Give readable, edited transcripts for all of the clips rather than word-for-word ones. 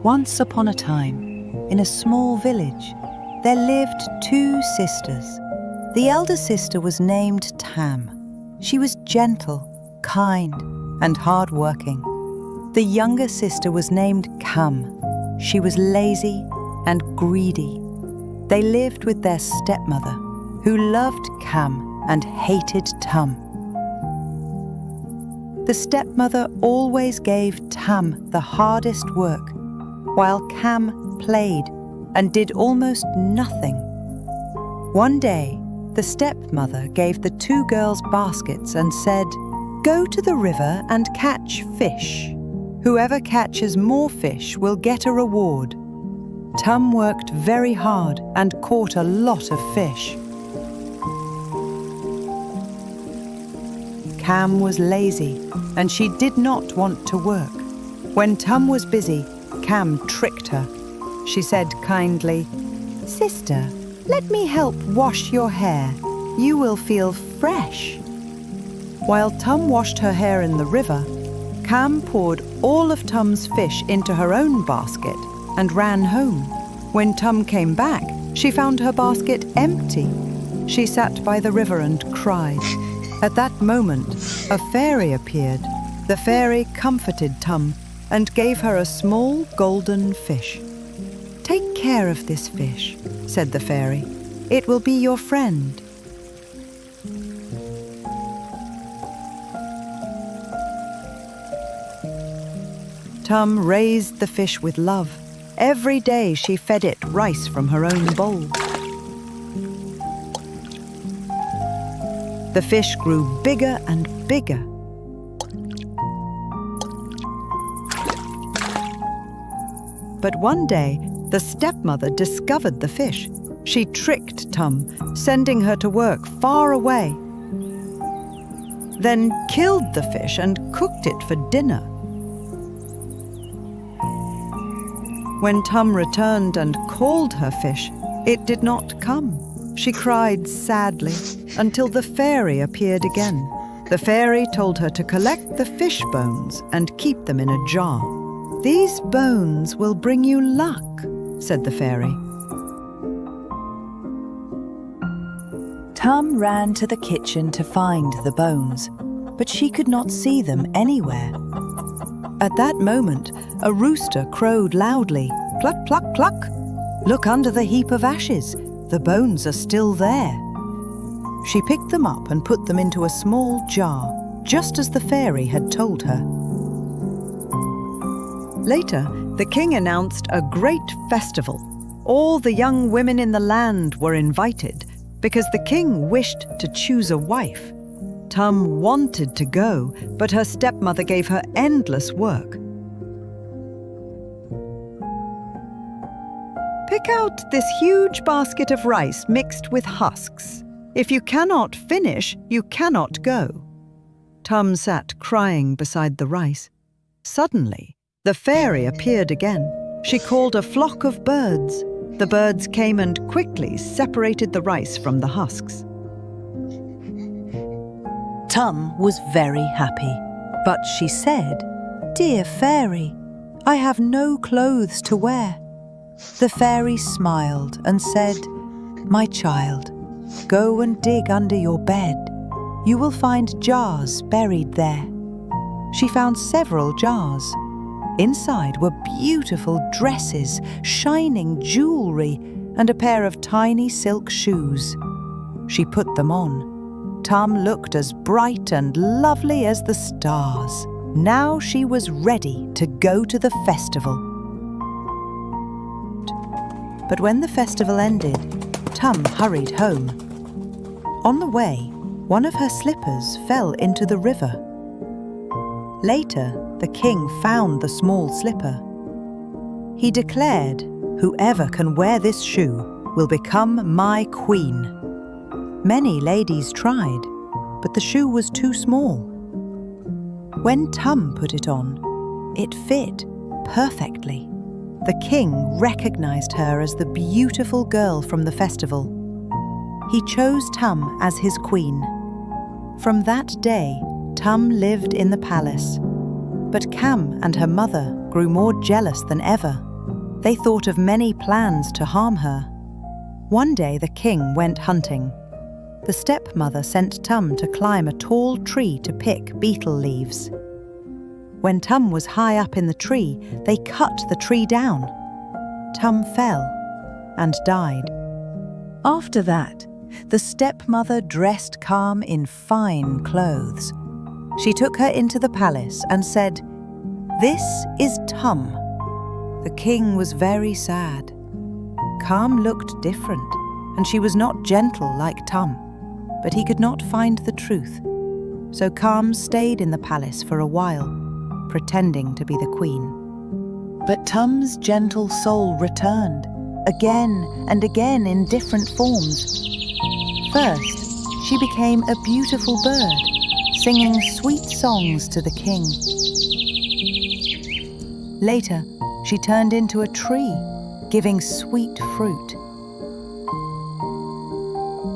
Once upon a time, in a small village, there lived two sisters. The elder sister was named Tam. She was gentle, kind, and hardworking. The younger sister was named Cam. She was lazy and greedy. They lived with their stepmother, who loved Cam and hated Tam. The stepmother always gave Tam the hardest work, while Cam played and did almost nothing. One day, the stepmother gave the two girls baskets and said, "Go to the river and catch fish. Whoever catches more fish will get a reward." Tam worked very hard and caught a lot of fish. Cam was lazy and she did not want to work. When Tam was busy, Cam tricked her. She said kindly, "Sister, let me help wash your hair. You will feel fresh." While Tam washed her hair in the river, Cam poured all of Tam's fish into her own basket and ran home. When Tam came back, she found her basket empty. She sat by the river and cried. At that moment, a fairy appeared. The fairy comforted Tam and gave her a small golden fish. "Take care of this fish," said the fairy. "It will be your friend." Tam raised the fish with love. Every day she fed it rice from her own bowl. The fish grew bigger and bigger. But one day, the stepmother discovered the fish. She tricked Tam, sending her to work far away, then killed the fish and cooked it for dinner. When Tam returned and called her fish, it did not come. She cried sadly until the fairy appeared again. The fairy told her to collect the fish bones and keep them in a jar. "These bones will bring you luck," said the fairy. Tam ran to the kitchen to find the bones, but she could not see them anywhere. At that moment, a rooster crowed loudly, "Cluck, cluck, cluck! Look under the heap of ashes. The bones are still there." She picked them up and put them into a small jar, just as the fairy had told her. Later, the king announced a great festival. All the young women in the land were invited because the king wished to choose a wife. Tam wanted to go, but her stepmother gave her endless work. "Pick out this huge basket of rice mixed with husks. If you cannot finish, you cannot go." Tam sat crying beside the rice. Suddenly, the fairy appeared again. She called a flock of birds. The birds came and quickly separated the rice from the husks. Tam was very happy, but she said, "Dear fairy, I have no clothes to wear." The fairy smiled and said, "My child, go and dig under your bed. You will find jars buried there." She found several jars. Inside were beautiful dresses, shining jewelry, and a pair of tiny silk shoes. She put them on. Tam looked as bright and lovely as the stars. Now she was ready to go to the festival. But when the festival ended, Tam hurried home. On the way, one of her slippers fell into the river. Later, the king found the small slipper. He declared, "Whoever can wear this shoe will become my queen." Many ladies tried, but the shoe was too small. When Tam put it on, it fit perfectly. The king recognized her as the beautiful girl from the festival. He chose Tam as his queen. From that day, Tam lived in the palace, but Cam and her mother grew more jealous than ever. They thought of many plans to harm her. One day the king went hunting. The stepmother sent Tam to climb a tall tree to pick beetle leaves. When Tam was high up in the tree, they cut the tree down. Tam fell and died. After that, the stepmother dressed Cam in fine clothes. She took her into the palace and said, "This is Tam." The king was very sad. Cam looked different, and she was not gentle like Tam, but he could not find the truth. So Cam stayed in the palace for a while, pretending to be the queen. But Tam's gentle soul returned, again and again in different forms. First, she became a beautiful bird, singing sweet songs to the king. Later, she turned into a tree, giving sweet fruit.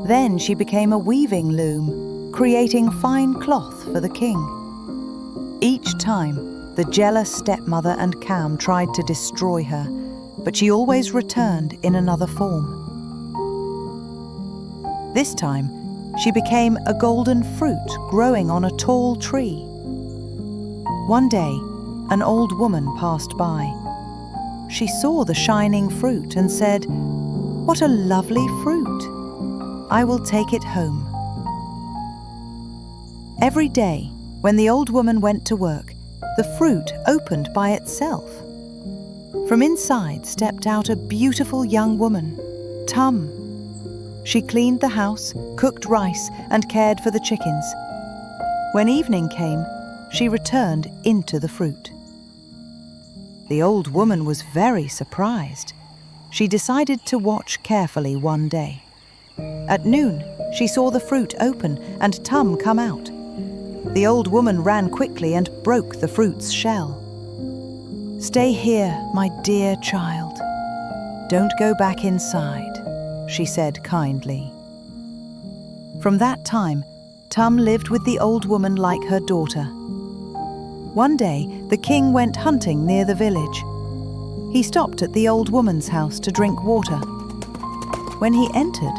Then she became a weaving loom, creating fine cloth for the king. Each time, the jealous stepmother and Cam tried to destroy her, but she always returned in another form. This time, she became a golden fruit growing on a tall tree. One day, an old woman passed by. She saw the shining fruit and said, "What a lovely fruit! I will take it home." Every day, when the old woman went to work, the fruit opened by itself. From inside stepped out a beautiful young woman, Tam. She cleaned the house, cooked rice, and cared for the chickens. When evening came, she returned into the fruit. The old woman was very surprised. She decided to watch carefully one day. At noon, she saw the fruit open and Tam come out. The old woman ran quickly and broke the fruit's shell. "Stay here, my dear child. Don't go back inside," she said kindly. From that time, Tam lived with the old woman like her daughter. One day, the king went hunting near the village. He stopped at the old woman's house to drink water. When he entered,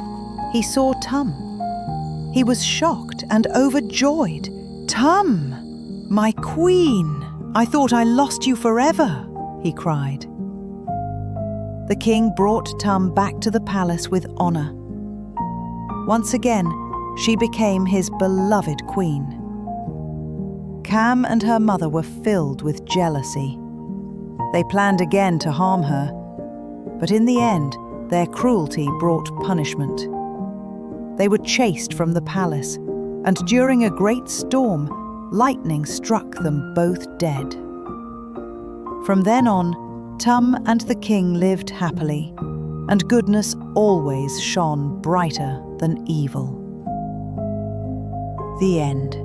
he saw Tam. He was shocked and overjoyed. "Tam, my queen! I thought I lost you forever," he cried. The king brought Tam back to the palace with honor. Once again, she became his beloved queen. Cam and her mother were filled with jealousy. They planned again to harm her, but in the end, their cruelty brought punishment. They were chased from the palace, and during a great storm, lightning struck them both dead. From then on, Tam and the king lived happily, and goodness always shone brighter than evil. The end.